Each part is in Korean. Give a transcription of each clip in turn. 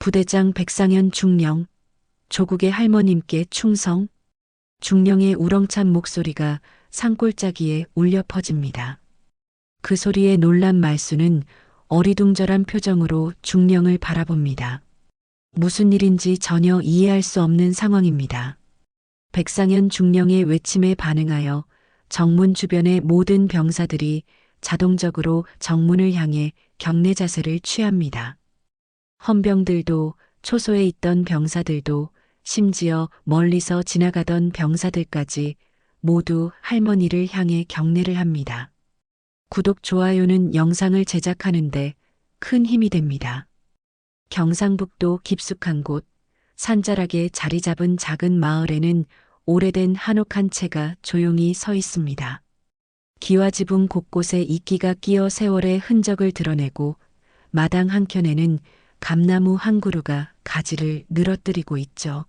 부대장 백상현 중령, 조국의 할머님께 충성. 중령의 우렁찬 목소리가 산골짜기에 울려 퍼집니다. 그 소리에 놀란 말수는 어리둥절한 표정으로 중령을 바라봅니다. 무슨 일인지 전혀 이해할 수 없는 상황입니다. 백상현 중령의 외침에 반응하여 정문 주변의 모든 병사들이 자동적으로 정문을 향해 경례 자세를 취합니다. 헌병들도 초소에 있던 병사들도 심지어 멀리서 지나가던 병사들까지 모두 할머니를 향해 경례를 합니다. 구독, 좋아요는 영상을 제작하는데 큰 힘이 됩니다. 경상북도 깊숙한 곳, 산자락에 자리 잡은 작은 마을에는 오래된 한옥 한 채가 조용히 서 있습니다. 기와 지붕 곳곳에 이끼가 끼어 세월의 흔적을 드러내고 마당 한켠에는 감나무 한 그루가 가지를 늘어뜨리고 있죠.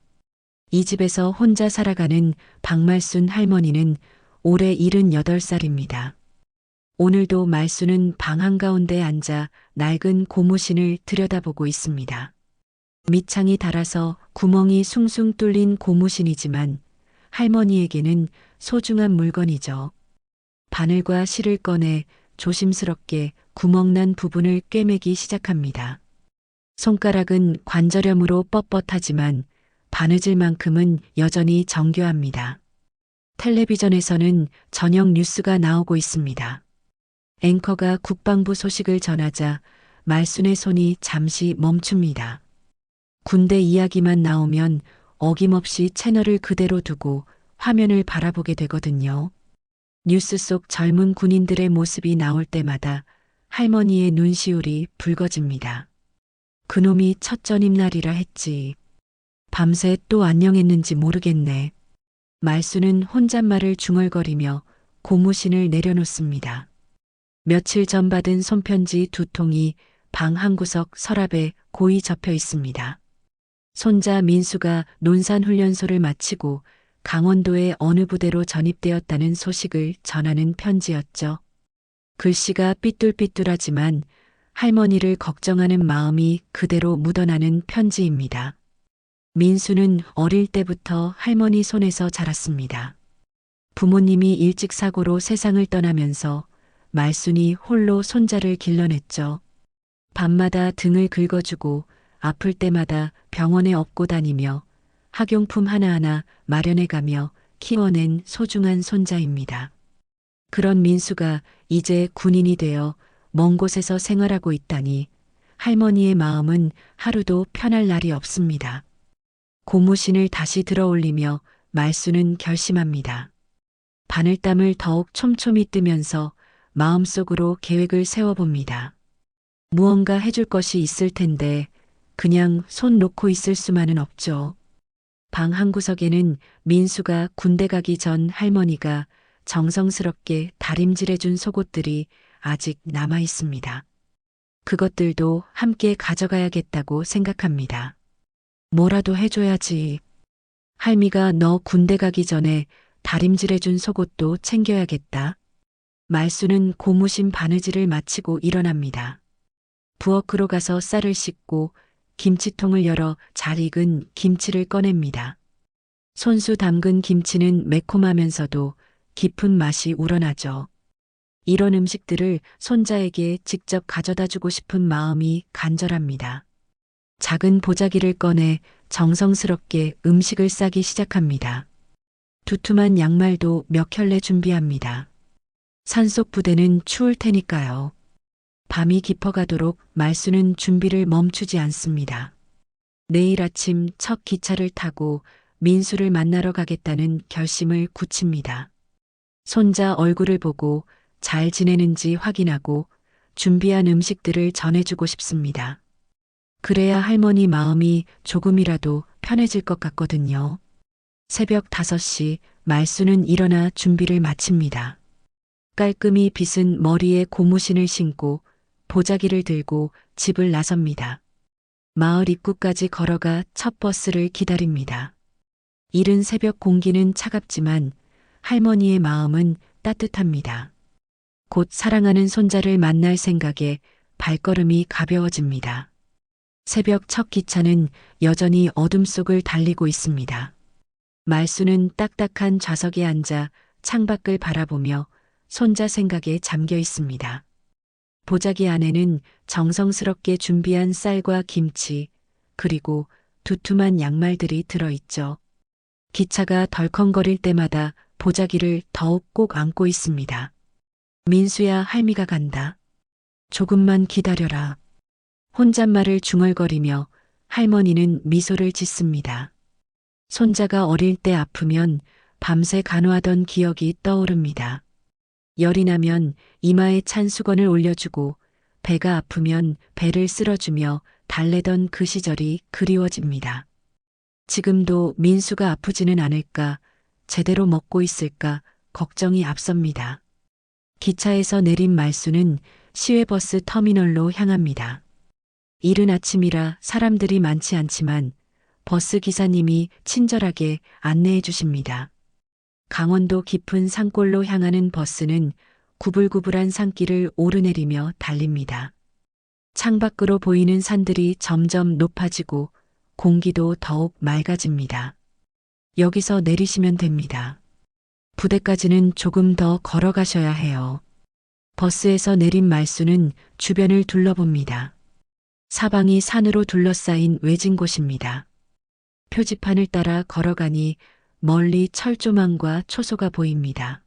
이 집에서 혼자 살아가는 박말순 할머니는 올해 78살입니다. 오늘도 말순은 방 한가운데 앉아 낡은 고무신을 들여다보고 있습니다. 밑창이 닳아서 구멍이 숭숭 뚫린 고무신이지만 할머니에게는 소중한 물건이죠. 바늘과 실을 꺼내 조심스럽게 구멍난 부분을 꿰매기 시작합니다. 손가락은 관절염으로 뻣뻣하지만 바느질만큼은 여전히 정교합니다. 텔레비전에서는 저녁 뉴스가 나오고 있습니다. 앵커가 국방부 소식을 전하자 말순의 손이 잠시 멈춥니다. 군대 이야기만 나오면 어김없이 채널을 그대로 두고 화면을 바라보게 되거든요. 뉴스 속 젊은 군인들의 모습이 나올 때마다 할머니의 눈시울이 붉어집니다. 그놈이 첫 전입날이라 했지. 밤새 또 안녕했는지 모르겠네. 말수는 혼잣말을 중얼거리며 고무신을 내려놓습니다. 며칠 전 받은 손편지 2통이 방 한구석 서랍에 고이 접혀 있습니다. 손자 민수가 논산훈련소를 마치고 강원도의 어느 부대로 전입되었다는 소식을 전하는 편지였죠. 글씨가 삐뚤삐뚤하지만 할머니를 걱정하는 마음이 그대로 묻어나는 편지입니다. 민수는 어릴 때부터 할머니 손에서 자랐습니다. 부모님이 일찍 사고로 세상을 떠나면서 말순이 홀로 손자를 길러냈죠. 밤마다 등을 긁어주고 아플 때마다 병원에 업고 다니며 학용품 하나하나 마련해가며 키워낸 소중한 손자입니다. 그런 민수가 이제 군인이 되어 먼 곳에서 생활하고 있다니 할머니의 마음은 하루도 편할 날이 없습니다. 고무신을 다시 들어올리며 말수는 결심합니다. 바늘땀을 더욱 촘촘히 뜨면서 마음속으로 계획을 세워봅니다. 무언가 해줄 것이 있을 텐데 그냥 손 놓고 있을 수만은 없죠. 방 한구석에는 민수가 군대 가기 전 할머니가 정성스럽게 다림질해준 속옷들이 아직 남아 있습니다. 그것들도 함께 가져가야겠다고 생각합니다. 뭐라도 해줘야지. 할미가 너 군대 가기 전에 다림질해준 속옷도 챙겨야겠다. 말수는 고무신 바느질을 마치고 일어납니다. 부엌으로 가서 쌀을 씻고 김치통을 열어 잘 익은 김치를 꺼냅니다. 손수 담근 김치는 매콤하면서도 깊은 맛이 우러나죠. 이런 음식들을 손자에게 직접 가져다 주고 싶은 마음이 간절합니다. 작은 보자기를 꺼내 정성스럽게 음식을 싸기 시작합니다. 두툼한 양말도 몇 켤레 준비합니다. 산속 부대는 추울 테니까요. 밤이 깊어가도록 말수는 준비를 멈추지 않습니다. 내일 아침 첫 기차를 타고 민수를 만나러 가겠다는 결심을 굳힙니다. 손자 얼굴을 보고 잘 지내는지 확인하고 준비한 음식들을 전해주고 싶습니다. 그래야 할머니 마음이 조금이라도 편해질 것 같거든요. 새벽 5시 말수는 일어나 준비를 마칩니다. 깔끔히 빗은 머리에 고무신을 신고 보자기를 들고 집을 나섭니다. 마을 입구까지 걸어가 첫 버스를 기다립니다. 이른 새벽 공기는 차갑지만 할머니의 마음은 따뜻합니다. 곧 사랑하는 손자를 만날 생각에 발걸음이 가벼워집니다. 새벽 첫 기차는 여전히 어둠 속을 달리고 있습니다. 말수는 딱딱한 좌석에 앉아 창밖을 바라보며 손자 생각에 잠겨 있습니다. 보자기 안에는 정성스럽게 준비한 쌀과 김치, 그리고 두툼한 양말들이 들어있죠. 기차가 덜컹거릴 때마다 보자기를 더욱 꼭 안고 있습니다. 민수야, 할미가 간다. 조금만 기다려라. 혼잣말을 중얼거리며 할머니는 미소를 짓습니다. 손자가 어릴 때 아프면 밤새 간호하던 기억이 떠오릅니다. 열이 나면 이마에 찬 수건을 올려주고 배가 아프면 배를 쓸어주며 달래던 그 시절이 그리워집니다. 지금도 민수가 아프지는 않을까, 제대로 먹고 있을까 걱정이 앞섭니다. 기차에서 내린 말수는 시외버스 터미널로 향합니다. 이른 아침이라 사람들이 많지 않지만 버스 기사님이 친절하게 안내해 주십니다. 강원도 깊은 산골로 향하는 버스는 구불구불한 산길을 오르내리며 달립니다. 창밖으로 보이는 산들이 점점 높아지고 공기도 더욱 맑아집니다. 여기서 내리시면 됩니다. 부대까지는 조금 더 걸어가셔야 해요. 버스에서 내린 말수는 주변을 둘러봅니다. 사방이 산으로 둘러싸인 외진 곳입니다. 표지판을 따라 걸어가니 멀리 철조망과 초소가 보입니다.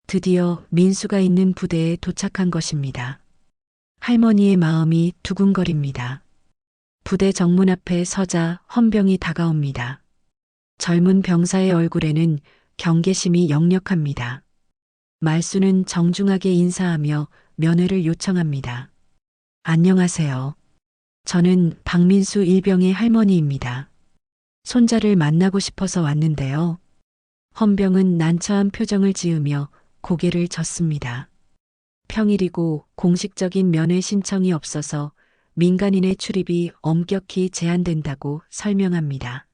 드디어 민수가 있는 부대에 도착한 것입니다. 할머니의 마음이 두근거립니다. 부대 정문 앞에 서자 헌병이 다가옵니다. 젊은 병사의 얼굴에는 경계심이 역력합니다. 말수는 정중하게 인사하며 면회를 요청합니다. 안녕하세요. 저는 박민수 일병의 할머니입니다. 손자를 만나고 싶어서 왔는데요. 헌병은 난처한 표정을 지으며 고개를 젓습니다. 평일이고 공식적인 면회 신청이 없어서 민간인의 출입이 엄격히 제한된다고 설명합니다.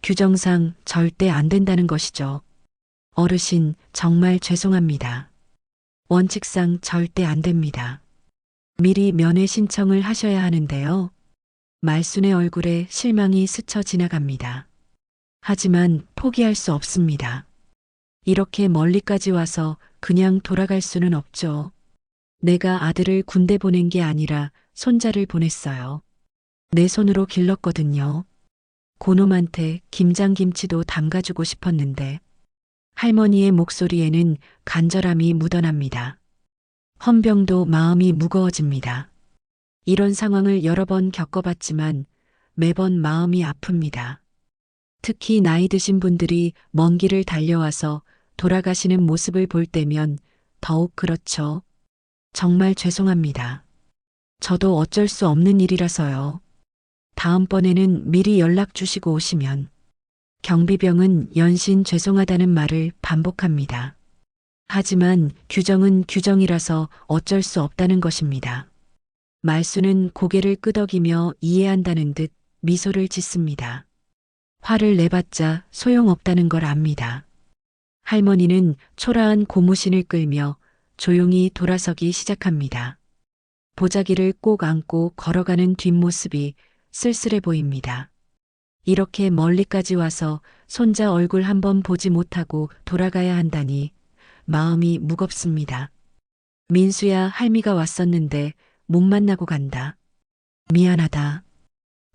규정상 절대 안 된다는 것이죠. 어르신, 정말 죄송합니다. 원칙상 절대 안 됩니다. 미리 면회 신청을 하셔야 하는데요. 말순의 얼굴에 실망이 스쳐 지나갑니다. 하지만 포기할 수 없습니다. 이렇게 멀리까지 와서 그냥 돌아갈 수는 없죠. 내가 아들을 군대 보낸 게 아니라 손자를 보냈어요. 내 손으로 길렀거든요. 고놈한테 김장김치도 담가주고 싶었는데. 할머니의 목소리에는 간절함이 묻어납니다. 헌병도 마음이 무거워집니다. 이런 상황을 여러 번 겪어봤지만 매번 마음이 아픕니다. 특히 나이 드신 분들이 먼 길을 달려와서 돌아가시는 모습을 볼 때면 더욱 그렇죠. 정말 죄송합니다. 저도 어쩔 수 없는 일이라서요. 다음번에는 미리 연락 주시고 오시면. 경비병은 연신 죄송하다는 말을 반복합니다. 하지만 규정은 규정이라서 어쩔 수 없다는 것입니다. 말수는 고개를 끄덕이며 이해한다는 듯 미소를 짓습니다. 화를 내봤자 소용없다는 걸 압니다. 할머니는 초라한 고무신을 끌며 조용히 돌아서기 시작합니다. 보자기를 꼭 안고 걸어가는 뒷모습이 쓸쓸해 보입니다. 이렇게 멀리까지 와서 손자 얼굴 한번 보지 못하고 돌아가야 한다니 마음이 무겁습니다. 민수야, 할미가 왔었는데 못 만나고 간다. 미안하다.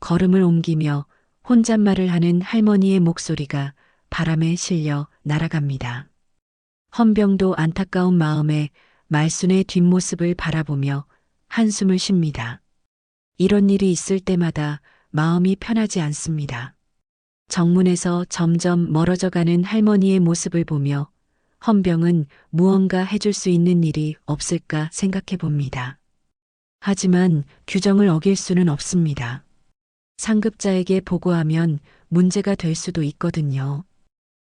걸음을 옮기며 혼잣말을 하는 할머니의 목소리가 바람에 실려 날아갑니다. 헌병도 안타까운 마음에 말순의 뒷모습을 바라보며 한숨을 쉽니다. 이런 일이 있을 때마다 마음이 편하지 않습니다. 정문에서 점점 멀어져가는 할머니의 모습을 보며 헌병은 무언가 해줄 수 있는 일이 없을까 생각해 봅니다. 하지만 규정을 어길 수는 없습니다. 상급자에게 보고하면 문제가 될 수도 있거든요.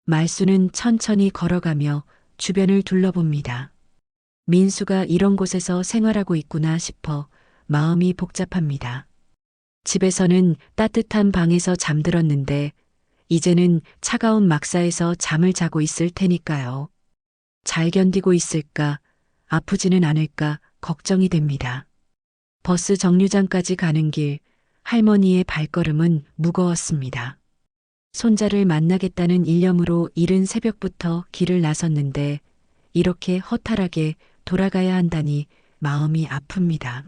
말수는 천천히 걸어가며 주변을 둘러봅니다. 민수가 이런 곳에서 생활하고 있구나 싶어 마음이 복잡합니다. 집에서는 따뜻한 방에서 잠들었는데 이제는 차가운 막사에서 잠을 자고 있을 테니까요. 잘 견디고 있을까, 아프지는 않을까 걱정이 됩니다. 버스 정류장까지 가는 길, 할머니의 발걸음은 무거웠습니다. 손자를 만나겠다는 일념으로 이른 새벽부터 길을 나섰는데 이렇게 허탈하게 돌아가야 한다니 마음이 아픕니다.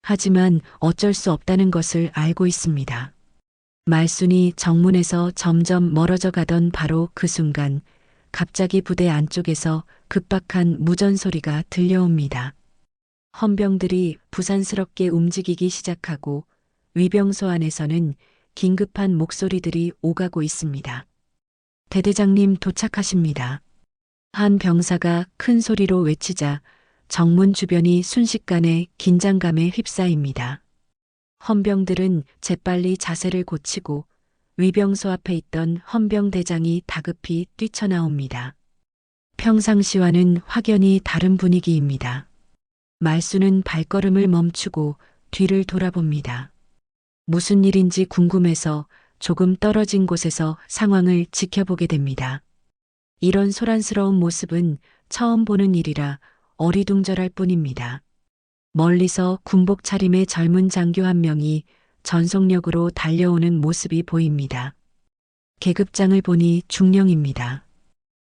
하지만 어쩔 수 없다는 것을 알고 있습니다. 말순이 정문에서 점점 멀어져 가던 바로 그 순간 갑자기 부대 안쪽에서 급박한 무전 소리가 들려옵니다. 헌병들이 부산스럽게 움직이기 시작하고 위병소 안에서는 긴급한 목소리들이 오가고 있습니다. 대대장님 도착하십니다. 한 병사가 큰 소리로 외치자 정문 주변이 순식간에 긴장감에 휩싸입니다. 헌병들은 재빨리 자세를 고치고 위병소 앞에 있던 헌병대장이 다급히 뛰쳐나옵니다. 평상시와는 확연히 다른 분위기입니다. 말순은 발걸음을 멈추고 뒤를 돌아봅니다. 무슨 일인지 궁금해서 조금 떨어진 곳에서 상황을 지켜보게 됩니다. 이런 소란스러운 모습은 처음 보는 일이라 어리둥절할 뿐입니다. 멀리서 군복 차림의 젊은 장교 한 명이 전속력으로 달려오는 모습이 보입니다. 계급장을 보니 중령입니다.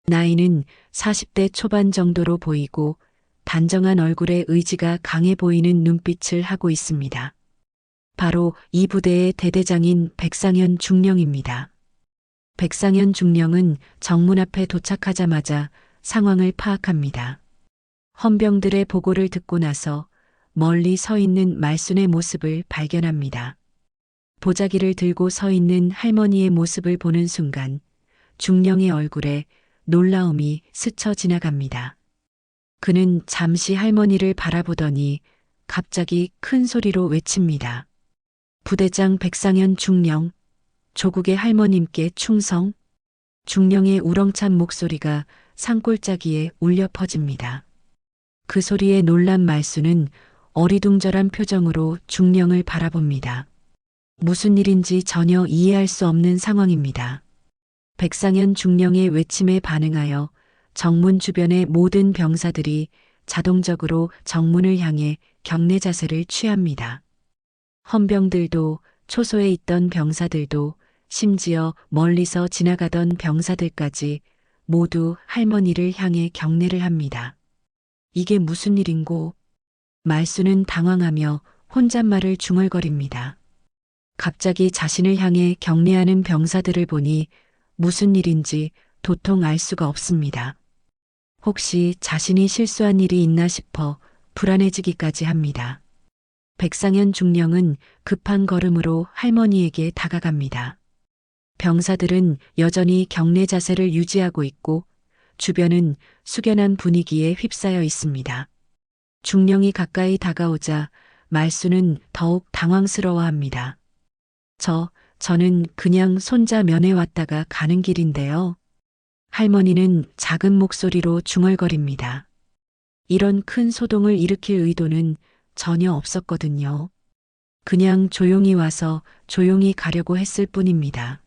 나이는 40대 초반 정도로 보이고 단정한 얼굴에 의지가 강해 보이는 눈빛을 하고 있습니다. 바로 이 부대의 대대장인 백상현 중령입니다. 백상현 중령은 정문 앞에 도착하자마자 상황을 파악합니다. 헌병들의 보고를 듣고 나서 멀리 서 있는 말순의 모습을 발견합니다. 보자기를 들고 서 있는 할머니의 모습을 보는 순간 중령의 얼굴에 놀라움이 스쳐 지나갑니다. 그는 잠시 할머니를 바라보더니 갑자기 큰 소리로 외칩니다. 부대장 백상현 중령, 조국의 할머님께 충성. 중령의 우렁찬 목소리가 산골짜기에 울려 퍼집니다. 그 소리에 놀란 말순은 어리둥절한 표정으로 중령을 바라봅니다. 무슨 일인지 전혀 이해할 수 없는 상황입니다. 백상현 중령의 외침에 반응하여 정문 주변의 모든 병사들이 자동적으로 정문을 향해 경례 자세를 취합니다. 헌병들도 초소에 있던 병사들도 심지어 멀리서 지나가던 병사들까지 모두 할머니를 향해 경례를 합니다. 이게 무슨 일인고? 말순은 당황하며 혼잣말을 중얼거립니다. 갑자기 자신을 향해 경례하는 병사들을 보니 무슨 일인지 도통 알 수가 없습니다. 혹시 자신이 실수한 일이 있나 싶어 불안해지기까지 합니다. 백상현 중령은 급한 걸음으로 할머니에게 다가갑니다. 병사들은 여전히 경례 자세를 유지하고 있고 주변은 숙연한 분위기에 휩싸여 있습니다. 중령이 가까이 다가오자 말순은 더욱 당황스러워합니다. 저는 그냥 손자 면회 왔다가 가는 길인데요. 할머니는 작은 목소리로 중얼거립니다. 이런 큰 소동을 일으킬 의도는 전혀 없었거든요. 그냥 조용히 와서 조용히 가려고 했을 뿐입니다.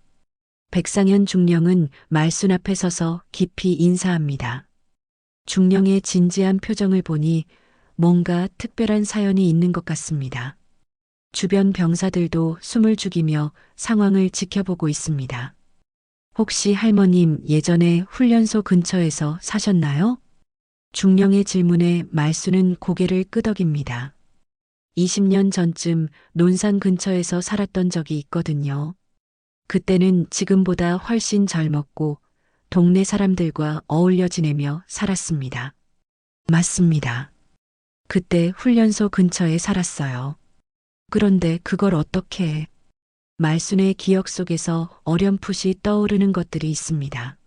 백상현 중령은 말순 앞에 서서 깊이 인사합니다. 중령의 진지한 표정을 보니 뭔가 특별한 사연이 있는 것 같습니다. 주변 병사들도 숨을 죽이며 상황을 지켜보고 있습니다. 혹시 할머님 예전에 훈련소 근처에서 사셨나요? 중령의 질문에 말순은 고개를 끄덕입니다. 20년 전쯤 논산 근처에서 살았던 적이 있거든요. 그때는 지금보다 훨씬 젊었고 동네 사람들과 어울려 지내며 살았습니다. 맞습니다. 그때 훈련소 근처에 살았어요. 그런데 그걸 어떻게... 말순의 기억 속에서 어렴풋이 떠오르는 것들이 있습니다.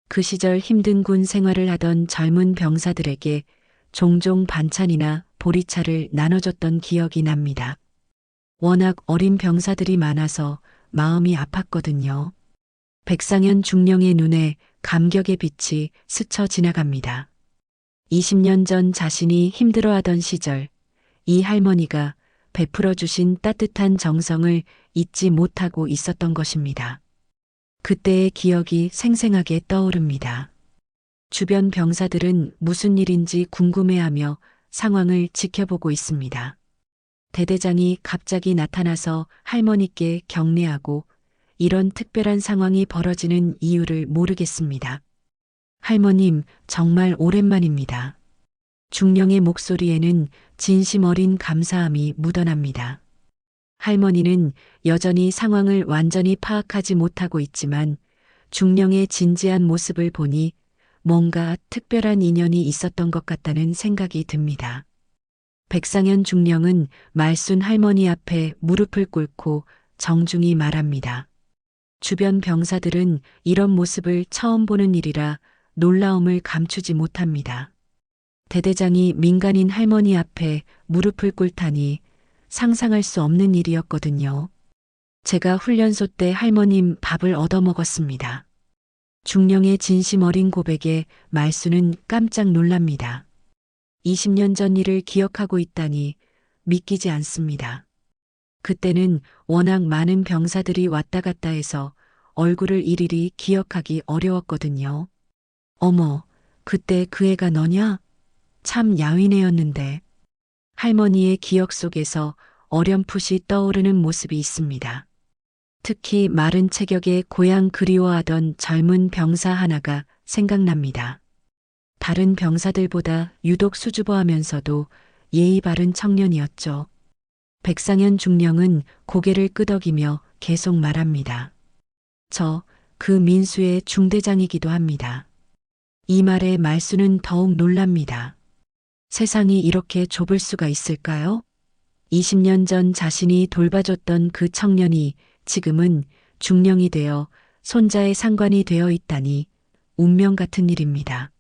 그 시절 힘든 군 생활을 하던 젊은 병사들에게 종종 반찬이나 보리차를 나눠줬던 기억이 납니다. 워낙 어린 병사들이 많아서 마음이 아팠거든요. 백상현 중령의 눈에 감격의 빛이 스쳐 지나갑니다. 20년 전 자신이 힘들어하던 시절 이 할머니가 베풀어 주신 따뜻한 정성을 잊지 못하고 있었던 것입니다. 그때의 기억이 생생하게 떠오릅니다. 주변 병사들은 무슨 일인지 궁금해하며 상황을 지켜보고 있습니다. 대대장이 갑자기 나타나서 할머니께 경례하고 이런 특별한 상황이 벌어지는 이유를 모르겠습니다. 할머님, 정말 오랜만입니다. 중령의 목소리에는 진심 어린 감사함이 묻어납니다. 할머니는 여전히 상황을 완전히 파악하지 못하고 있지만 중령의 진지한 모습을 보니 뭔가 특별한 인연이 있었던 것 같다는 생각이 듭니다. 백상현 중령은 말순 할머니 앞에 무릎을 꿇고 정중히 말합니다. 주변 병사들은 이런 모습을 처음 보는 일이라 놀라움을 감추지 못합니다. 대대장이 민간인 할머니 앞에 무릎을 꿇다니 상상할 수 없는 일이었거든요. 제가 훈련소 때 할머님 밥을 얻어먹었습니다. 중령의 진심 어린 고백에 말수는 깜짝 놀랍니다. 20년 전 일을 기억하고 있다니 믿기지 않습니다. 그때는 워낙 많은 병사들이 왔다 갔다 해서 얼굴을 일일이 기억하기 어려웠거든요. 어머, 그때 그 애가 너냐? 참 야윈 애였는데. 할머니의 기억 속에서 어렴풋이 떠오르는 모습이 있습니다. 특히 마른 체격에 고향 그리워하던 젊은 병사 하나가 생각납니다. 다른 병사들보다 유독 수줍어하면서도 예의 바른 청년이었죠. 백상현 중령은 고개를 끄덕이며 계속 말합니다. 그 민수의 중대장이기도 합니다. 이 말에 말수는 더욱 놀랍니다. 세상이 이렇게 좁을 수가 있을까요? 20년 전 자신이 돌봐줬던 그 청년이 지금은 중령이 되어 손자의 상관이 되어 있다니 운명 같은 일입니다.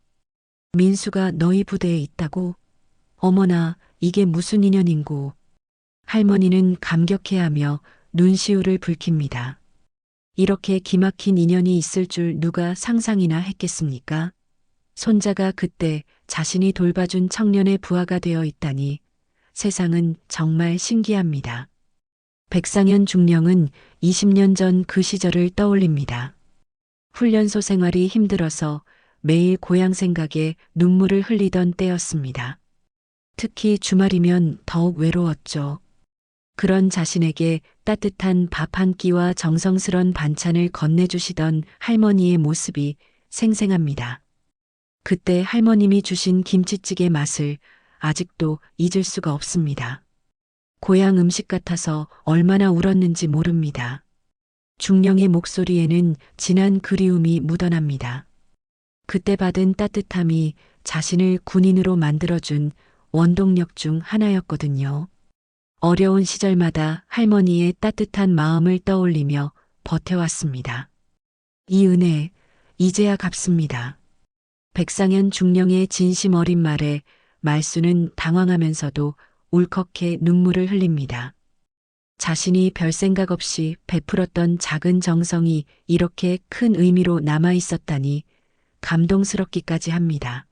민수가 너희 부대에 있다고? 어머나, 이게 무슨 인연인고. 할머니는 감격해하며 눈시울을 붉힙니다. 이렇게 기막힌 인연이 있을 줄 누가 상상이나 했겠습니까? 손자가 그때 자신이 돌봐준 청년의 부하가 되어 있다니 세상은 정말 신기합니다. 백상현 중령은 20년 전 그 시절을 떠올립니다. 훈련소 생활이 힘들어서 매일 고향 생각에 눈물을 흘리던 때였습니다. 특히 주말이면 더욱 외로웠죠. 그런 자신에게 따뜻한 밥 한 끼와 정성스런 반찬을 건네주시던 할머니의 모습이 생생합니다. 그때 할머님이 주신 김치찌개 맛을 아직도 잊을 수가 없습니다. 고향 음식 같아서 얼마나 울었는지 모릅니다. 중령의 목소리에는 진한 그리움이 묻어납니다. 그때 받은 따뜻함이 자신을 군인으로 만들어준 원동력 중 하나였거든요. 어려운 시절마다 할머니의 따뜻한 마음을 떠올리며 버텨왔습니다. 이 은혜, 이제야 갚습니다. 백상현 중령의 진심 어린 말에 말수는 당황하면서도 울컥해 눈물을 흘립니다. 자신이 별 생각 없이 베풀었던 작은 정성이 이렇게 큰 의미로 남아 있었다니 감동스럽기까지 합니다.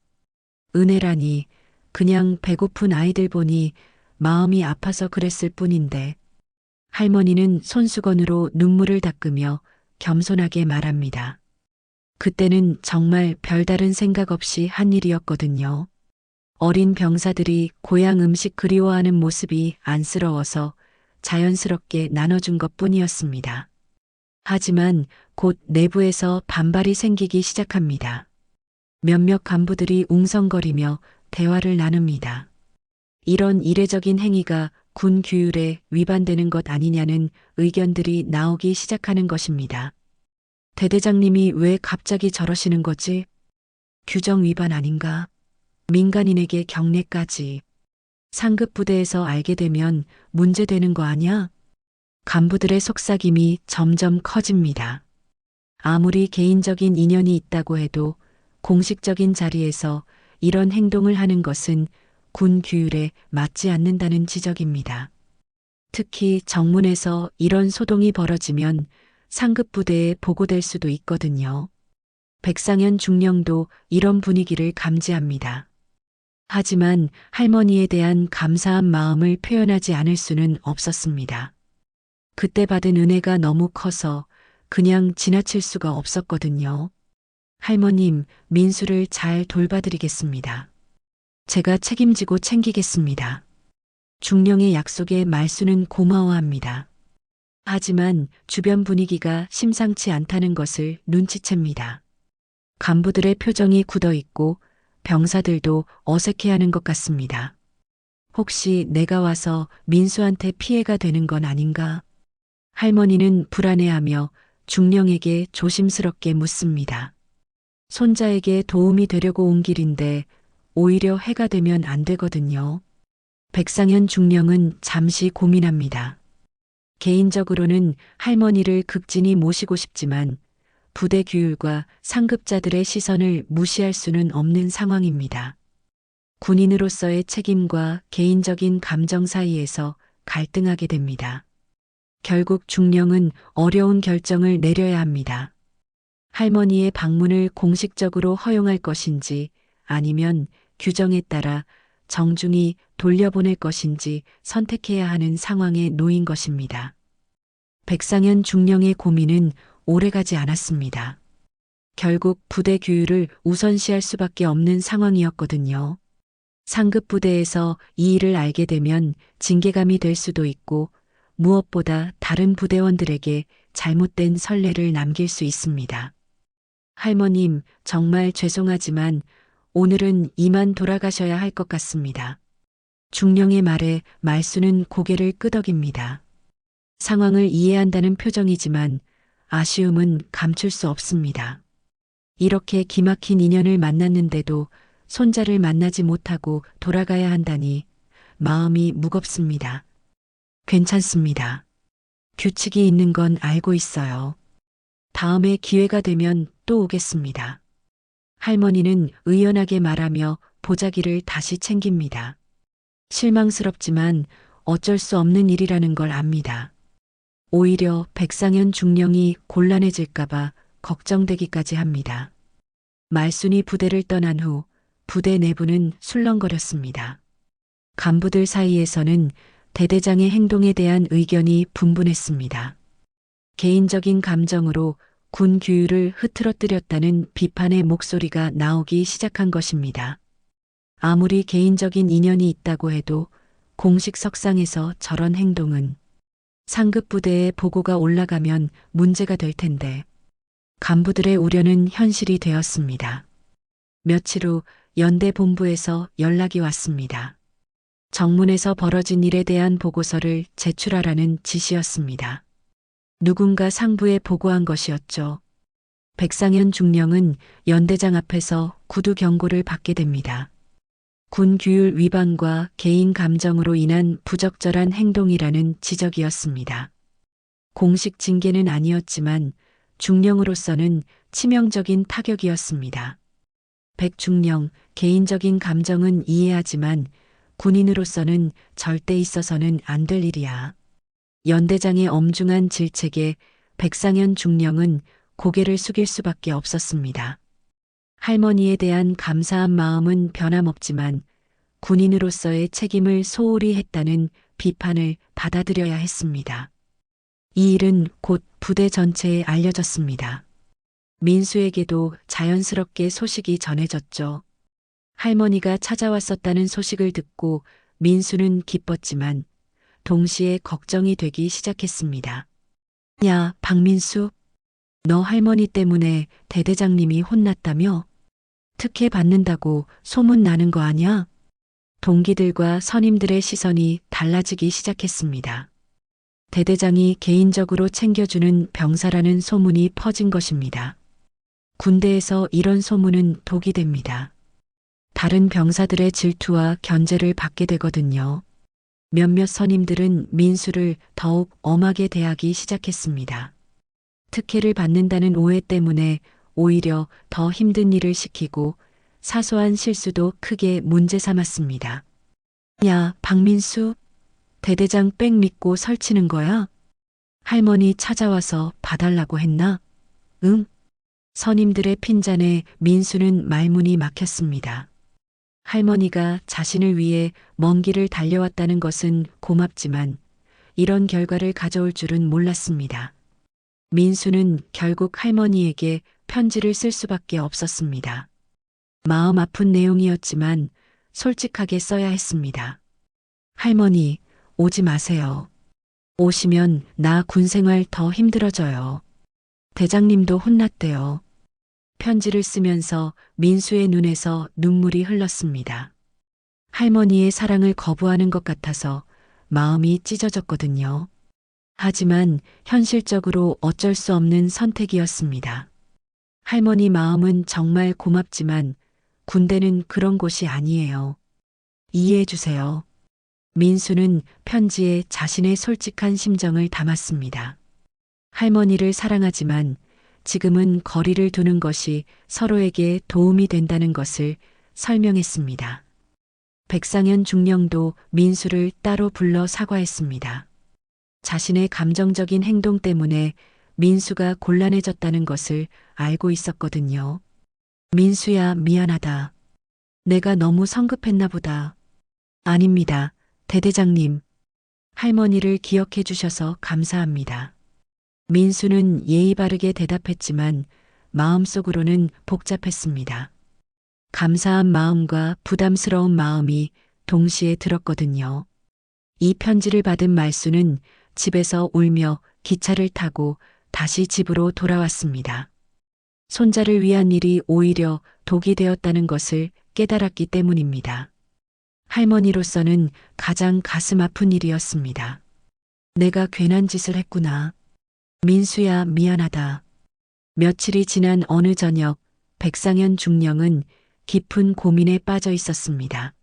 은혜라니 그냥 배고픈 아이들 보니 마음이 아파서 그랬을 뿐인데 할머니는 손수건으로 눈물을 닦으며 겸손하게 말합니다. 그때는 정말 별다른 생각 없이 한 일이었거든요. 어린 병사들이 고향 음식 그리워하는 모습이 안쓰러워서 자연스럽게 나눠준 것 뿐이었습니다. 하지만 곧 내부에서 반발이 생기기 시작합니다. 몇몇 간부들이 웅성거리며 대화를 나눕니다. 이런 이례적인 행위가 군 규율에 위반되는 것 아니냐는 의견들이 나오기 시작하는 것입니다. 대대장님이 왜 갑자기 저러시는 거지? 규정 위반 아닌가? 민간인에게 경례까지. 상급 부대에서 알게 되면 문제되는 거 아냐? 간부들의 속삭임이 점점 커집니다. 아무리 개인적인 인연이 있다고 해도 공식적인 자리에서 이런 행동을 하는 것은 군 규율에 맞지 않는다는 지적입니다. 특히 정문에서 이런 소동이 벌어지면 상급 부대에 보고될 수도 있거든요. 백상현 중령도 이런 분위기를 감지합니다. 하지만 할머니에 대한 감사한 마음을 표현하지 않을 수는 없었습니다. 그때 받은 은혜가 너무 커서 그냥 지나칠 수가 없었거든요. 할머님, 민수를 잘 돌봐드리겠습니다. 제가 책임지고 챙기겠습니다. 중령의 약속에 말수는 고마워합니다. 하지만 주변 분위기가 심상치 않다는 것을 눈치챕니다. 간부들의 표정이 굳어 있고 병사들도 어색해하는 것 같습니다. 혹시 내가 와서 민수한테 피해가 되는 건 아닌가? 할머니는 불안해하며 중령에게 조심스럽게 묻습니다. 손자에게 도움이 되려고 온 길인데 오히려 해가 되면 안 되거든요. 백상현 중령은 잠시 고민합니다. 개인적으로는 할머니를 극진히 모시고 싶지만 부대 규율과 상급자들의 시선을 무시할 수는 없는 상황입니다. 군인으로서의 책임과 개인적인 감정 사이에서 갈등하게 됩니다. 결국 중령은 어려운 결정을 내려야 합니다. 할머니의 방문을 공식적으로 허용할 것인지 아니면 규정에 따라 정중히 돌려보낼 것인지 선택해야 하는 상황에 놓인 것입니다. 백상현 중령의 고민은 오래가지 않았습니다. 결국 부대 규율을 우선시할 수밖에 없는 상황이었거든요. 상급 부대에서 이 일을 알게 되면 징계감이 될 수도 있고 무엇보다 다른 부대원들에게 잘못된 선례를 남길 수 있습니다. 할머님, 정말 죄송하지만 오늘은 이만 돌아가셔야 할 것 같습니다. 중령의 말에 말수는 고개를 끄덕입니다. 상황을 이해한다는 표정이지만 아쉬움은 감출 수 없습니다. 이렇게 기막힌 인연을 만났는데도 손자를 만나지 못하고 돌아가야 한다니 마음이 무겁습니다. 괜찮습니다. 규칙이 있는 건 알고 있어요. 다음에 기회가 되면 또 오겠습니다. 할머니는 의연하게 말하며 보자기를 다시 챙깁니다. 실망스럽지만 어쩔 수 없는 일이라는 걸 압니다. 오히려 백상현 중령이 곤란해질까봐 걱정되기까지 합니다. 말순이 부대를 떠난 후 부대 내부는 술렁거렸습니다. 간부들 사이에서는 대대장의 행동에 대한 의견이 분분했습니다. 개인적인 감정으로 군 규율을 흐트러뜨렸다는 비판의 목소리가 나오기 시작한 것입니다. 아무리 개인적인 인연이 있다고 해도 공식 석상에서 저런 행동은 상급 부대에 보고가 올라가면 문제가 될 텐데 간부들의 우려는 현실이 되었습니다. 며칠 후 연대 본부에서 연락이 왔습니다. 정문에서 벌어진 일에 대한 보고서를 제출하라는 지시였습니다. 누군가 상부에 보고한 것이었죠. 백상현 중령은 연대장 앞에서 구두 경고를 받게 됩니다. 군 규율 위반과 개인 감정으로 인한 부적절한 행동이라는 지적이었습니다. 공식 징계는 아니었지만 중령으로서는 치명적인 타격이었습니다. 백중령, 개인적인 감정은 이해하지만 군인으로서는 절대 있어서는 안 될 일이야. 연대장의 엄중한 질책에 백상현 중령은 고개를 숙일 수밖에 없었습니다. 할머니에 대한 감사한 마음은 변함없지만 군인으로서의 책임을 소홀히 했다는 비판을 받아들여야 했습니다. 이 일은 곧 부대 전체에 알려졌습니다. 민수에게도 자연스럽게 소식이 전해졌죠. 할머니가 찾아왔었다는 소식을 듣고 민수는 기뻤지만 동시에 걱정이 되기 시작했습니다. 야, 박민수, 너 할머니 때문에 대대장님이 혼났다며? 특혜 받는다고 소문 나는 거 아냐? 동기들과 선임들의 시선이 달라지기 시작했습니다. 대대장이 개인적으로 챙겨주는 병사라는 소문이 퍼진 것입니다. 군대에서 이런 소문은 독이 됩니다. 다른 병사들의 질투와 견제를 받게 되거든요. 몇몇 선임들은 민수를 더욱 엄하게 대하기 시작했습니다. 특혜를 받는다는 오해 때문에 오히려 더 힘든 일을 시키고 사소한 실수도 크게 문제 삼았습니다. 야, 박민수, 대대장 백 믿고 설치는 거야? 할머니 찾아와서 봐달라고 했나? 응? 선임들의 핀잔에 민수는 말문이 막혔습니다. 할머니가 자신을 위해 먼 길을 달려왔다는 것은 고맙지만 이런 결과를 가져올 줄은 몰랐습니다. 민수는 결국 할머니에게 편지를 쓸 수밖에 없었습니다. 마음 아픈 내용이었지만 솔직하게 써야 했습니다. 할머니, 오지 마세요. 오시면 나 군생활 더 힘들어져요. 대장님도 혼났대요. 편지를 쓰면서 민수의 눈에서 눈물이 흘렀습니다. 할머니의 사랑을 거부하는 것 같아서 마음이 찢어졌거든요. 하지만 현실적으로 어쩔 수 없는 선택이었습니다. 할머니 마음은 정말 고맙지만 군대는 그런 곳이 아니에요. 이해해 주세요. 민수는 편지에 자신의 솔직한 심정을 담았습니다. 할머니를 사랑하지만 지금은 거리를 두는 것이 서로에게 도움이 된다는 것을 설명했습니다. 백상현 중령도 민수를 따로 불러 사과했습니다. 자신의 감정적인 행동 때문에 민수가 곤란해졌다는 것을 알고 있었거든요. 민수야, 미안하다. 내가 너무 성급했나 보다. 아닙니다. 대대장님. 할머니를 기억해 주셔서 감사합니다. 민수는 예의 바르게 대답했지만 마음속으로는 복잡했습니다. 감사한 마음과 부담스러운 마음이 동시에 들었거든요. 이 편지를 받은 말수는 집에서 울며 기차를 타고 다시 집으로 돌아왔습니다. 손자를 위한 일이 오히려 독이 되었다는 것을 깨달았기 때문입니다. 할머니로서는 가장 가슴 아픈 일이었습니다. 내가 괜한 짓을 했구나. 민수야, 미안하다. 며칠이 지난 어느 저녁, 백상현 중령은 깊은 고민에 빠져 있었습니다.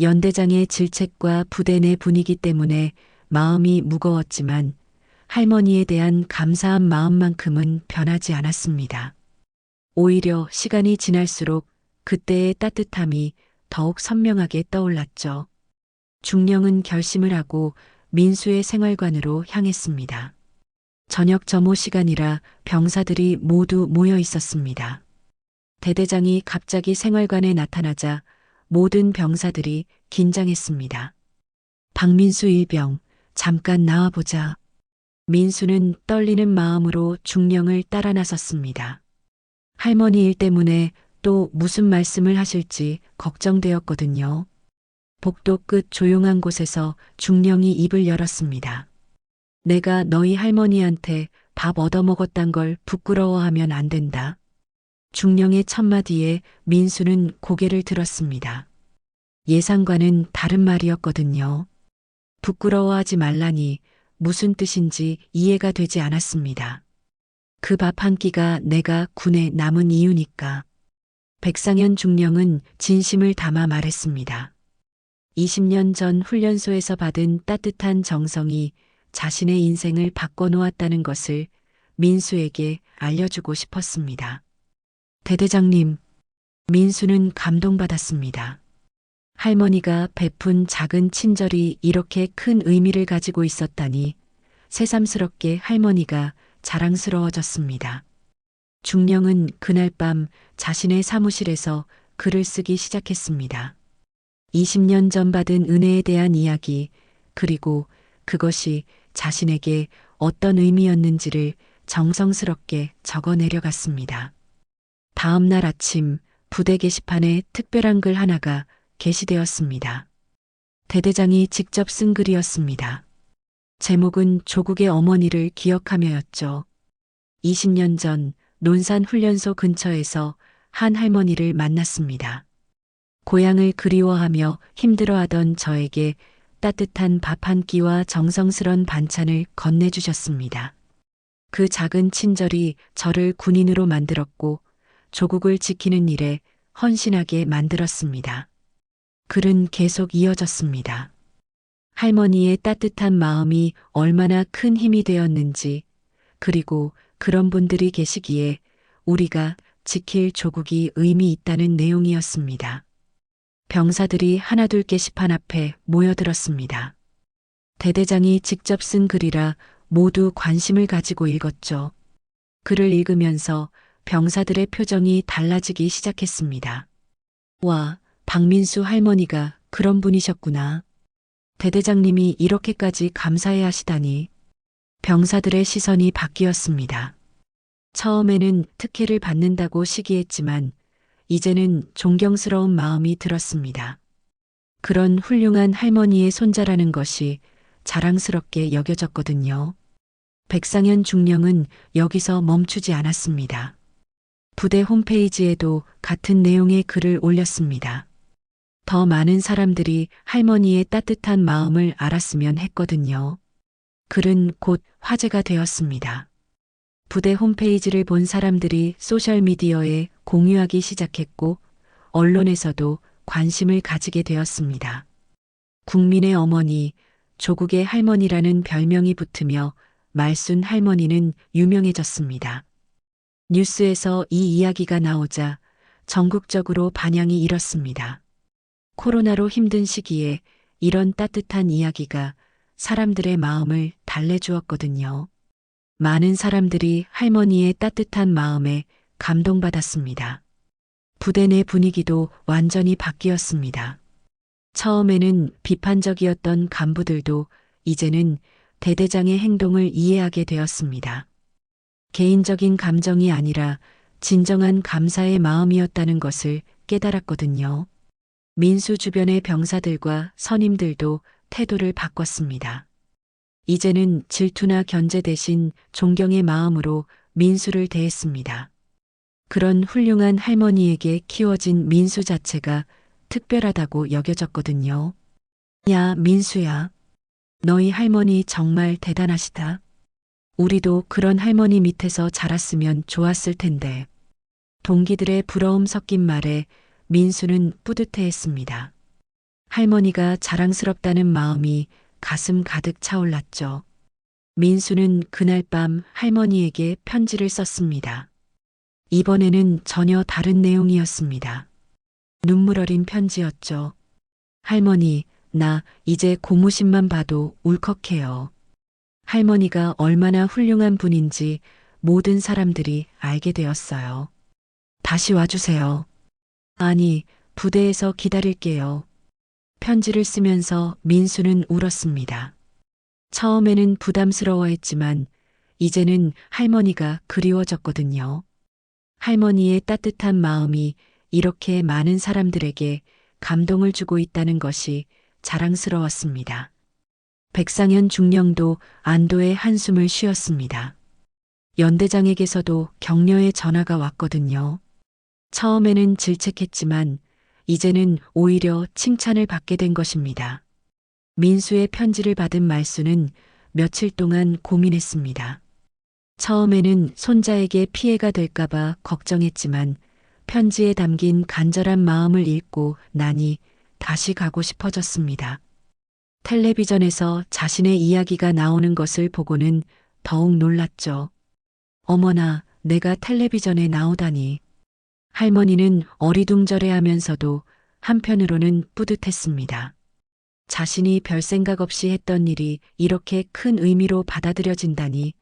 연대장의 질책과 부대 내 분위기 때문에 마음이 무거웠지만 할머니에 대한 감사한 마음만큼은 변하지 않았습니다. 오히려 시간이 지날수록 그때의 따뜻함이 더욱 선명하게 떠올랐죠. 중령은 결심을 하고 민수의 생활관으로 향했습니다. 저녁 점호 시간이라 병사들이 모두 모여 있었습니다. 대대장이 갑자기 생활관에 나타나자 모든 병사들이 긴장했습니다. 박민수 일병, 잠깐 나와보자. 민수는 떨리는 마음으로 중령을 따라 나섰습니다. 할머니 일 때문에 또 무슨 말씀을 하실지 걱정되었거든요. 복도 끝 조용한 곳에서 중령이 입을 열었습니다. 내가 너희 할머니한테 밥 얻어먹었단 걸 부끄러워하면 안 된다. 중령의 첫마디에 민수는 고개를 들었습니다. 예상과는 다른 말이었거든요. 부끄러워하지 말라니 무슨 뜻인지 이해가 되지 않았습니다. 그 밥 한 끼가 내가 군에 남은 이유니까. 백상현 중령은 진심을 담아 말했습니다. 20년 전 훈련소에서 받은 따뜻한 정성이 자신의 인생을 바꿔놓았다는 것을 민수에게 알려주고 싶었습니다. 대대장님, 민수는 감동받았습니다. 할머니가 베푼 작은 친절이 이렇게 큰 의미를 가지고 있었다니 새삼스럽게 할머니가 자랑스러워졌습니다. 중령은 그날 밤 자신의 사무실에서 글을 쓰기 시작했습니다. 20년 전 받은 은혜에 대한 이야기, 그리고 그것이 자신에게 어떤 의미였는지를 정성스럽게 적어 내려갔습니다. 다음 날 아침 부대 게시판에 특별한 글 하나가 게시되었습니다. 대대장이 직접 쓴 글이었습니다. 제목은 조국의 어머니를 기억하며였죠. 20년 전 논산 훈련소 근처에서 한 할머니를 만났습니다. 고향을 그리워하며 힘들어하던 저에게 따뜻한 밥 한 끼와 정성스런 반찬을 건네주셨습니다. 그 작은 친절이 저를 군인으로 만들었고 조국을 지키는 일에 헌신하게 만들었습니다. 글은 계속 이어졌습니다. 할머니의 따뜻한 마음이 얼마나 큰 힘이 되었는지, 그리고 그런 분들이 계시기에 우리가 지킬 조국이 의미 있다는 내용이었습니다. 병사들이 하나둘 게시판 앞에 모여들었습니다. 대대장이 직접 쓴 글이라 모두 관심을 가지고 읽었죠. 글을 읽으면서 병사들의 표정이 달라지기 시작했습니다. 와, 박민수 할머니가 그런 분이셨구나. 대대장님이 이렇게까지 감사해 하시다니. 병사들의 시선이 바뀌었습니다. 처음에는 특혜를 받는다고 시기했지만 이제는 존경스러운 마음이 들었습니다. 그런 훌륭한 할머니의 손자라는 것이 자랑스럽게 여겨졌거든요. 백상현 중령은 여기서 멈추지 않았습니다. 부대 홈페이지에도 같은 내용의 글을 올렸습니다. 더 많은 사람들이 할머니의 따뜻한 마음을 알았으면 했거든요. 글은 곧 화제가 되었습니다. 부대 홈페이지를 본 사람들이 소셜미디어에 공유하기 시작했고, 언론에서도 관심을 가지게 되었습니다. 국민의 어머니, 조국의 할머니라는 별명이 붙으며 말순 할머니는 유명해졌습니다. 뉴스에서 이 이야기가 나오자 전국적으로 반향이 일었습니다. 코로나로 힘든 시기에 이런 따뜻한 이야기가 사람들의 마음을 달래주었거든요. 많은 사람들이 할머니의 따뜻한 마음에 감동받았습니다. 부대 내 분위기도 완전히 바뀌었습니다. 처음에는 비판적이었던 간부들도 이제는 대대장의 행동을 이해하게 되었습니다. 개인적인 감정이 아니라 진정한 감사의 마음이었다는 것을 깨달았거든요. 민수 주변의 병사들과 선임들도 태도를 바꿨습니다. 이제는 질투나 견제 대신 존경의 마음으로 민수를 대했습니다. 그런 훌륭한 할머니에게 키워진 민수 자체가 특별하다고 여겨졌거든요. 야, 민수야. 너희 할머니 정말 대단하시다. 우리도 그런 할머니 밑에서 자랐으면 좋았을 텐데. 동기들의 부러움 섞인 말에 민수는 뿌듯해했습니다. 할머니가 자랑스럽다는 마음이 가슴 가득 차올랐죠. 민수는 그날 밤 할머니에게 편지를 썼습니다. 이번에는 전혀 다른 내용이었습니다. 눈물 어린 편지였죠. 할머니, 나 이제 고무신만 봐도 울컥해요. 할머니가 얼마나 훌륭한 분인지 모든 사람들이 알게 되었어요. 다시 와주세요. 아니, 부대에서 기다릴게요. 편지를 쓰면서 민수는 울었습니다. 처음에는 부담스러워했지만 이제는 할머니가 그리워졌거든요. 할머니의 따뜻한 마음이 이렇게 많은 사람들에게 감동을 주고 있다는 것이 자랑스러웠습니다. 백상현 중령도 안도의 한숨을 쉬었습니다. 연대장에게서도 격려의 전화가 왔거든요. 처음에는 질책했지만 이제는 오히려 칭찬을 받게 된 것입니다. 민수의 편지를 받은 말수는 며칠 동안 고민했습니다. 처음에는 손자에게 피해가 될까봐 걱정했지만 편지에 담긴 간절한 마음을 읽고 나니 다시 가고 싶어졌습니다. 텔레비전에서 자신의 이야기가 나오는 것을 보고는 더욱 놀랐죠. 어머나, 내가 텔레비전에 나오다니. 할머니는 어리둥절해하면서도 한편으로는 뿌듯했습니다. 자신이 별 생각 없이 했던 일이 이렇게 큰 의미로 받아들여진다니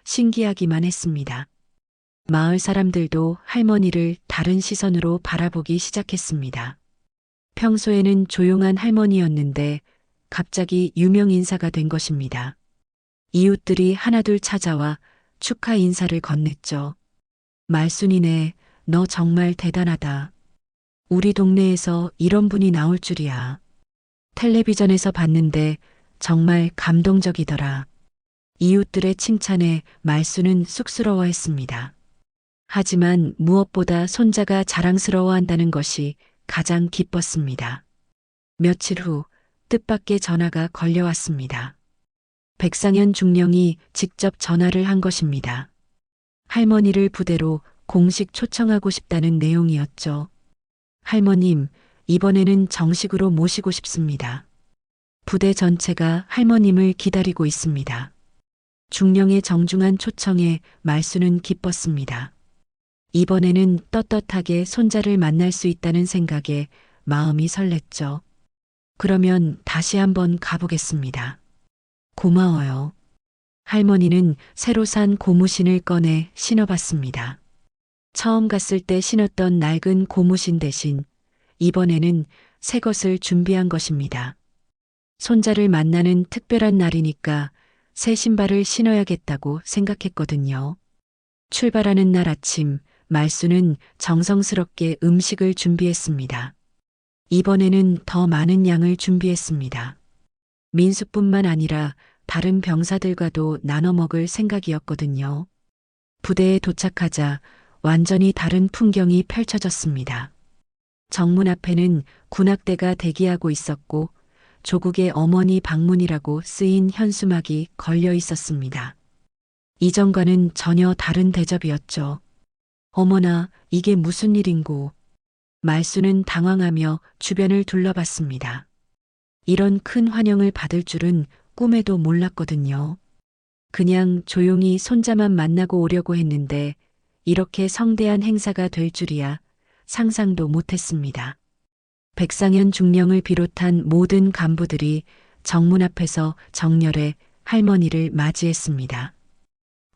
신기하기만 했습니다. 마을 사람들도 할머니를 다른 시선으로 바라보기 시작했습니다. 평소에는 조용한 할머니였는데 갑자기 유명 인사가 된 것입니다. 이웃들이 하나둘 찾아와 축하 인사를 건넸죠. 말순이네, 너 정말 대단하다. 우리 동네에서 이런 분이 나올 줄이야. 텔레비전에서 봤는데 정말 감동적이더라. 이웃들의 칭찬에 말수는 쑥스러워했습니다. 하지만 무엇보다 손자가 자랑스러워한다는 것이 가장 기뻤습니다. 며칠 후 뜻밖의 전화가 걸려왔습니다. 백상현 중령이 직접 전화를 한 것입니다. 할머니를 부대로 공식 초청하고 싶다는 내용이었죠. 할머님, 이번에는 정식으로 모시고 싶습니다. 부대 전체가 할머님을 기다리고 있습니다. 중령의 정중한 초청에 말수는 기뻤습니다. 이번에는 떳떳하게 손자를 만날 수 있다는 생각에 마음이 설렜죠. 그러면 다시 한번 가보겠습니다. 고마워요. 할머니는 새로 산 고무신을 꺼내 신어봤습니다. 처음 갔을 때 신었던 낡은 고무신 대신 이번에는 새 것을 준비한 것입니다. 손자를 만나는 특별한 날이니까 새 신발을 신어야겠다고 생각했거든요. 출발하는 날 아침, 말수는 정성스럽게 음식을 준비했습니다. 이번에는 더 많은 양을 준비했습니다. 민수뿐만 아니라 다른 병사들과도 나눠 먹을 생각이었거든요. 부대에 도착하자 완전히 다른 풍경이 펼쳐졌습니다. 정문 앞에는 군악대가 대기하고 있었고 조국의 어머니 방문이라고 쓰인 현수막이 걸려 있었습니다. 이전과는 전혀 다른 대접이었죠. 어머나, 이게 무슨 일인고. 말수는 당황하며 주변을 둘러봤습니다. 이런 큰 환영을 받을 줄은 꿈에도 몰랐거든요. 그냥 조용히 손자만 만나고 오려고 했는데 이렇게 성대한 행사가 될 줄이야 상상도 못했습니다. 백상현 중령을 비롯한 모든 간부들이 정문 앞에서 정렬해 할머니를 맞이했습니다.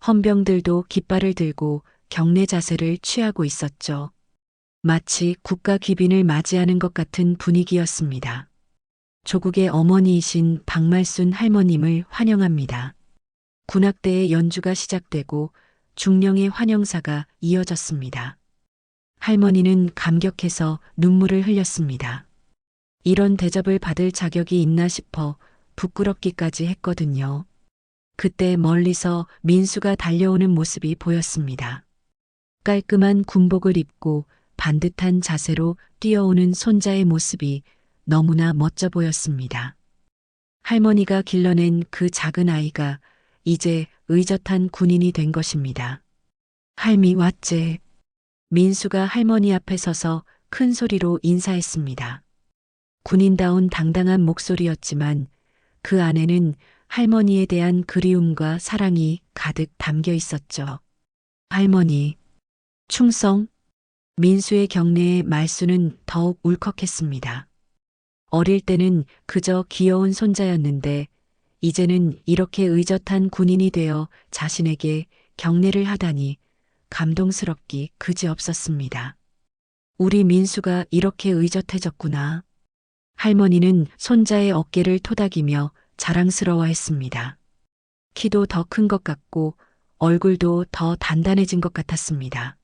헌병들도 깃발을 들고 경례 자세를 취하고 있었죠. 마치 국가 귀빈을 맞이하는 것 같은 분위기였습니다. 조국의 어머니이신 박말순 할머님을 환영합니다. 군악대의 연주가 시작되고 중령의 환영사가 이어졌습니다. 할머니는 감격해서 눈물을 흘렸습니다. 이런 대접을 받을 자격이 있나 싶어 부끄럽기까지 했거든요. 그때 멀리서 민수가 달려오는 모습이 보였습니다. 깔끔한 군복을 입고 반듯한 자세로 뛰어오는 손자의 모습이 너무나 멋져 보였습니다. 할머니가 길러낸 그 작은 아이가 이제 의젓한 군인이 된 것입니다. 할미 왔제. 민수가 할머니 앞에 서서 큰 소리로 인사했습니다. 군인다운 당당한 목소리였지만 그 안에는 할머니에 대한 그리움과 사랑이 가득 담겨 있었죠. 할머니, 충성. 민수의 경례에 말수는 더욱 울컥했습니다. 어릴 때는 그저 귀여운 손자였는데 이제는 이렇게 의젓한 군인이 되어 자신에게 경례를 하다니 감동스럽기 그지없었습니다. 우리 민수가 이렇게 의젓해졌구나. 할머니는 손자의 어깨를 토닥이며 자랑스러워했습니다. 키도 더 큰 것 같고 얼굴도 더 단단해진 것 같았습니다.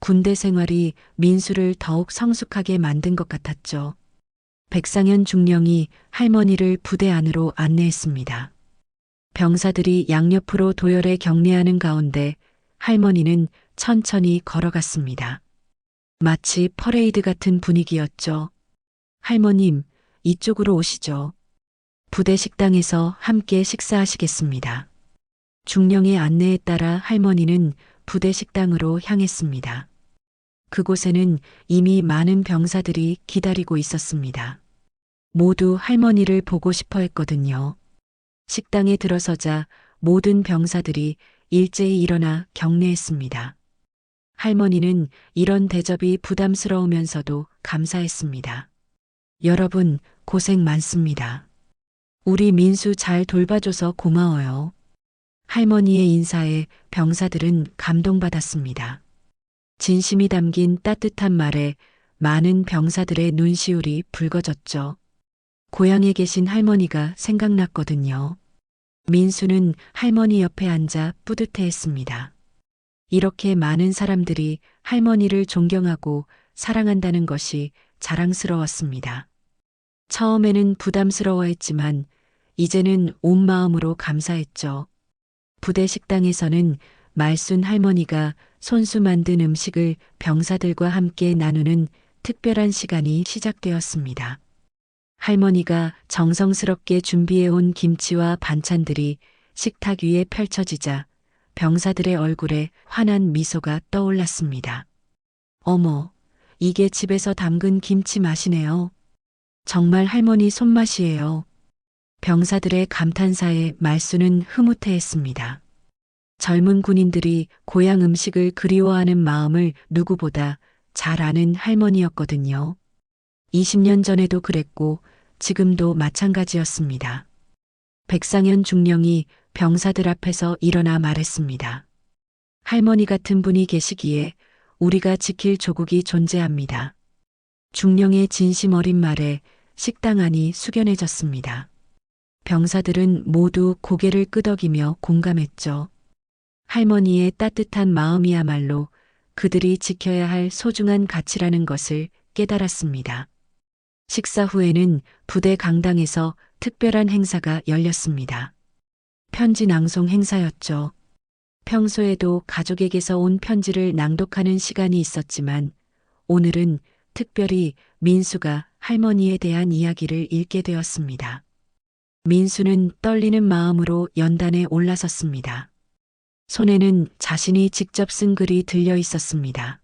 군대 생활이 민수를 더욱 성숙하게 만든 것 같았죠. 백상현 중령이 할머니를 부대 안으로 안내했습니다. 병사들이 양옆으로 도열해 경례하는 가운데 할머니는 천천히 걸어갔습니다. 마치 퍼레이드 같은 분위기였죠. 할머님, 이쪽으로 오시죠. 부대 식당에서 함께 식사하시겠습니다. 중령의 안내에 따라 할머니는 부대 식당으로 향했습니다. 그곳에는 이미 많은 병사들이 기다리고 있었습니다. 모두 할머니를 보고 싶어 했거든요. 식당에 들어서자 모든 병사들이 일제히 일어나 경례했습니다. 할머니는 이런 대접이 부담스러우면서도 감사했습니다. 여러분, 고생 많습니다. 우리 민수 잘 돌봐줘서 고마워요. 할머니의 인사에 병사들은 감동받았습니다. 진심이 담긴 따뜻한 말에 많은 병사들의 눈시울이 붉어졌죠. 고향에 계신 할머니가 생각났거든요. 민수는 할머니 옆에 앉아 뿌듯해했습니다. 이렇게 많은 사람들이 할머니를 존경하고 사랑한다는 것이 자랑스러웠습니다. 처음에는 부담스러워했지만 이제는 온 마음으로 감사했죠. 부대 식당에서는 말순 할머니가 손수 만든 음식을 병사들과 함께 나누는 특별한 시간이 시작되었습니다. 할머니가 정성스럽게 준비해온 김치와 반찬들이 식탁 위에 펼쳐지자 병사들의 얼굴에 환한 미소가 떠올랐습니다. 어머, 이게 집에서 담근 김치 맛이네요. 정말 할머니 손맛이에요. 병사들의 감탄사에 말수는 흐뭇해했습니다. 젊은 군인들이 고향 음식을 그리워하는 마음을 누구보다 잘 아는 할머니였거든요. 20년 전에도 그랬고 지금도 마찬가지였습니다. 백상현 중령이 병사들 앞에서 일어나 말했습니다. 할머니 같은 분이 계시기에 우리가 지킬 조국이 존재합니다. 중령의 진심 어린 말에 식당 안이 숙연해졌습니다. 병사들은 모두 고개를 끄덕이며 공감했죠. 할머니의 따뜻한 마음이야말로 그들이 지켜야 할 소중한 가치라는 것을 깨달았습니다. 식사 후에는 부대 강당에서 특별한 행사가 열렸습니다. 편지 낭송 행사였죠. 평소에도 가족에게서 온 편지를 낭독하는 시간이 있었지만 오늘은 특별히 민수가 할머니에 대한 이야기를 읽게 되었습니다. 민수는 떨리는 마음으로 연단에 올라섰습니다. 손에는 자신이 직접 쓴 글이 들려 있었습니다.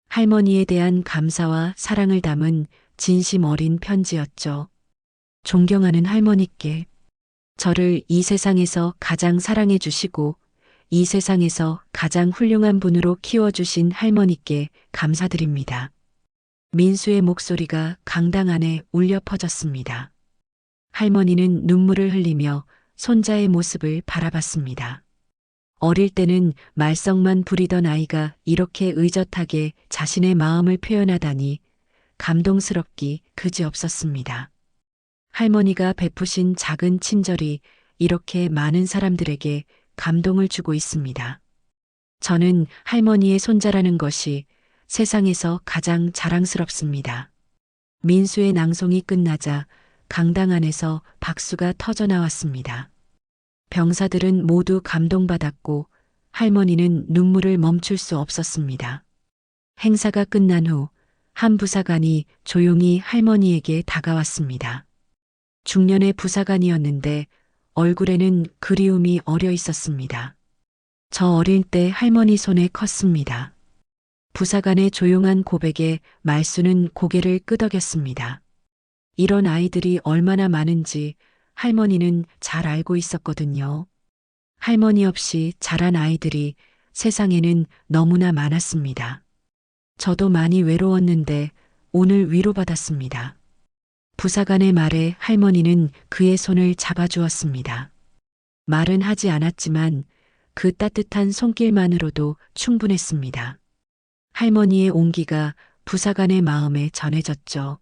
할머니에 대한 감사와 사랑을 담은 진심 어린 편지였죠. 존경하는 할머니께 저를 이 세상에서 가장 사랑해 주시고 이 세상에서 가장 훌륭한 분으로 키워주신 할머니께 감사드립니다. 민수의 목소리가 강당 안에 울려 퍼졌습니다. 할머니는 눈물을 흘리며 손자의 모습을 바라봤습니다. 어릴 때는 말썽만 부리던 아이가 이렇게 의젓하게 자신의 마음을 표현하다니 감동스럽기 그지없었습니다. 할머니가 베푸신 작은 친절이 이렇게 많은 사람들에게 감동을 주고 있습니다. 저는 할머니의 손자라는 것이 세상에서 가장 자랑스럽습니다. 민수의 낭송이 끝나자 강당 안에서 박수가 터져 나왔습니다. 병사들은 모두 감동받았고 할머니는 눈물을 멈출 수 없었습니다. 행사가 끝난 후 한 부사관이 조용히 할머니에게 다가왔습니다. 중년의 부사관이었는데 얼굴에는 그리움이 어려 있었습니다. 저 어릴 때 할머니 손에 컸습니다. 부사관의 조용한 고백에 말수는 고개를 끄덕였습니다. 이런 아이들이 얼마나 많은지 할머니는 잘 알고 있었거든요. 할머니 없이 자란 아이들이 세상에는 너무나 많았습니다. 저도 많이 외로웠는데 오늘 위로받았습니다. 부사관의 말에 할머니는 그의 손을 잡아주었습니다. 말은 하지 않았지만 그 따뜻한 손길만으로도 충분했습니다. 할머니의 온기가 부사관의 마음에 전해졌죠.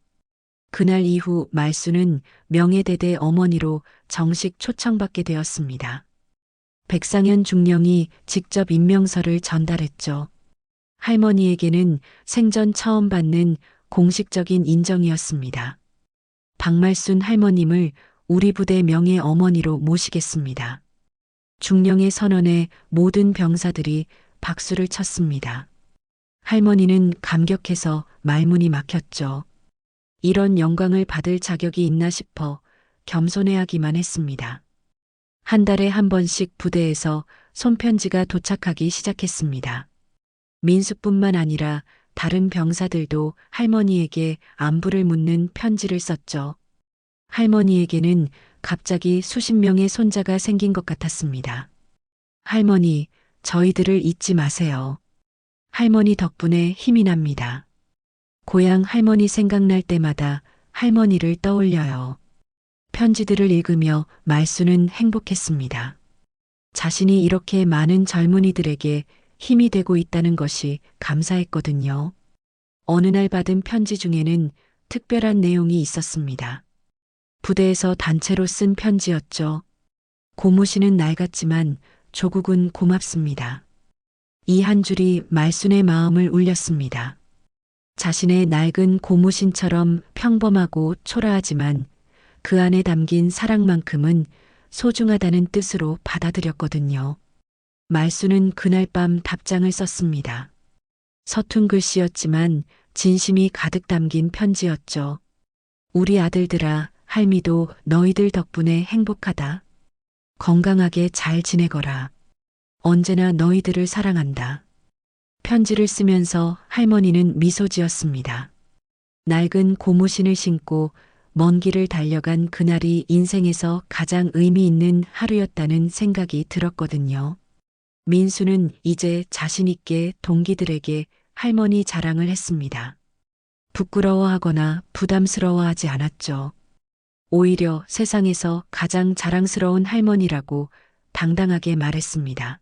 그날 이후 말수는 명예대대 어머니로 정식 초청받게 되었습니다. 백상현 중령이 직접 임명서를 전달했죠. 할머니에게는 생전 처음 받는 공식적인 인정이었습니다. 박말순 할머님을 우리 부대 명예 어머니로 모시겠습니다. 중령의 선언에 모든 병사들이 박수를 쳤습니다. 할머니는 감격해서 말문이 막혔죠. 이런 영광을 받을 자격이 있나 싶어 겸손해하기만 했습니다. 한 달에 한 번씩 부대에서 손편지가 도착하기 시작했습니다. 민수뿐만 아니라 다른 병사들도 할머니에게 안부를 묻는 편지를 썼죠. 할머니에게는 갑자기 수십 명의 손자가 생긴 것 같았습니다. 할머니, 저희들을 잊지 마세요. 할머니 덕분에 힘이 납니다. 고향 할머니 생각날 때마다 할머니를 떠올려요. 편지들을 읽으며 말수는 행복했습니다. 자신이 이렇게 많은 젊은이들에게 힘이 되고 있다는 것이 감사했거든요. 어느 날 받은 편지 중에는 특별한 내용이 있었습니다. 부대에서 단체로 쓴 편지였죠. 고무신은 낡았지만 조국은 고맙습니다. 이 한 줄이 말순의 마음을 울렸습니다. 자신의 낡은 고무신처럼 평범하고 초라하지만 그 안에 담긴 사랑만큼은 소중하다는 뜻으로 받아들였거든요. 말수는 그날 밤 답장을 썼습니다. 서툰 글씨였지만 진심이 가득 담긴 편지였죠. 우리 아들들아, 할미도 너희들 덕분에 행복하다. 건강하게 잘 지내거라. 언제나 너희들을 사랑한다. 편지를 쓰면서 할머니는 미소 지었습니다. 낡은 고무신을 신고 먼 길을 달려간 그날이 인생에서 가장 의미 있는 하루였다는 생각이 들었거든요. 민수는 이제 자신있게 동기들에게 할머니 자랑을 했습니다. 부끄러워하거나 부담스러워하지 않았죠. 오히려 세상에서 가장 자랑스러운 할머니라고 당당하게 말했습니다.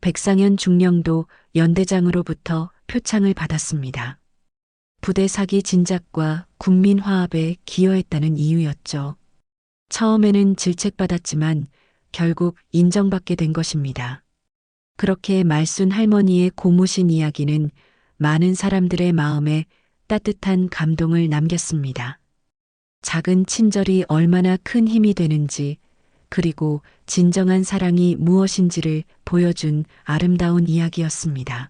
백상현 중령도 연대장으로부터 표창을 받았습니다. 부대 사기 진작과 국민 화합에 기여했다는 이유였죠. 처음에는 질책받았지만 결국 인정받게 된 것입니다. 그렇게 말순 할머니의 고무신 이야기는 많은 사람들의 마음에 따뜻한 감동을 남겼습니다. 작은 친절이 얼마나 큰 힘이 되는지, 그리고 진정한 사랑이 무엇인지를 보여준 아름다운 이야기였습니다.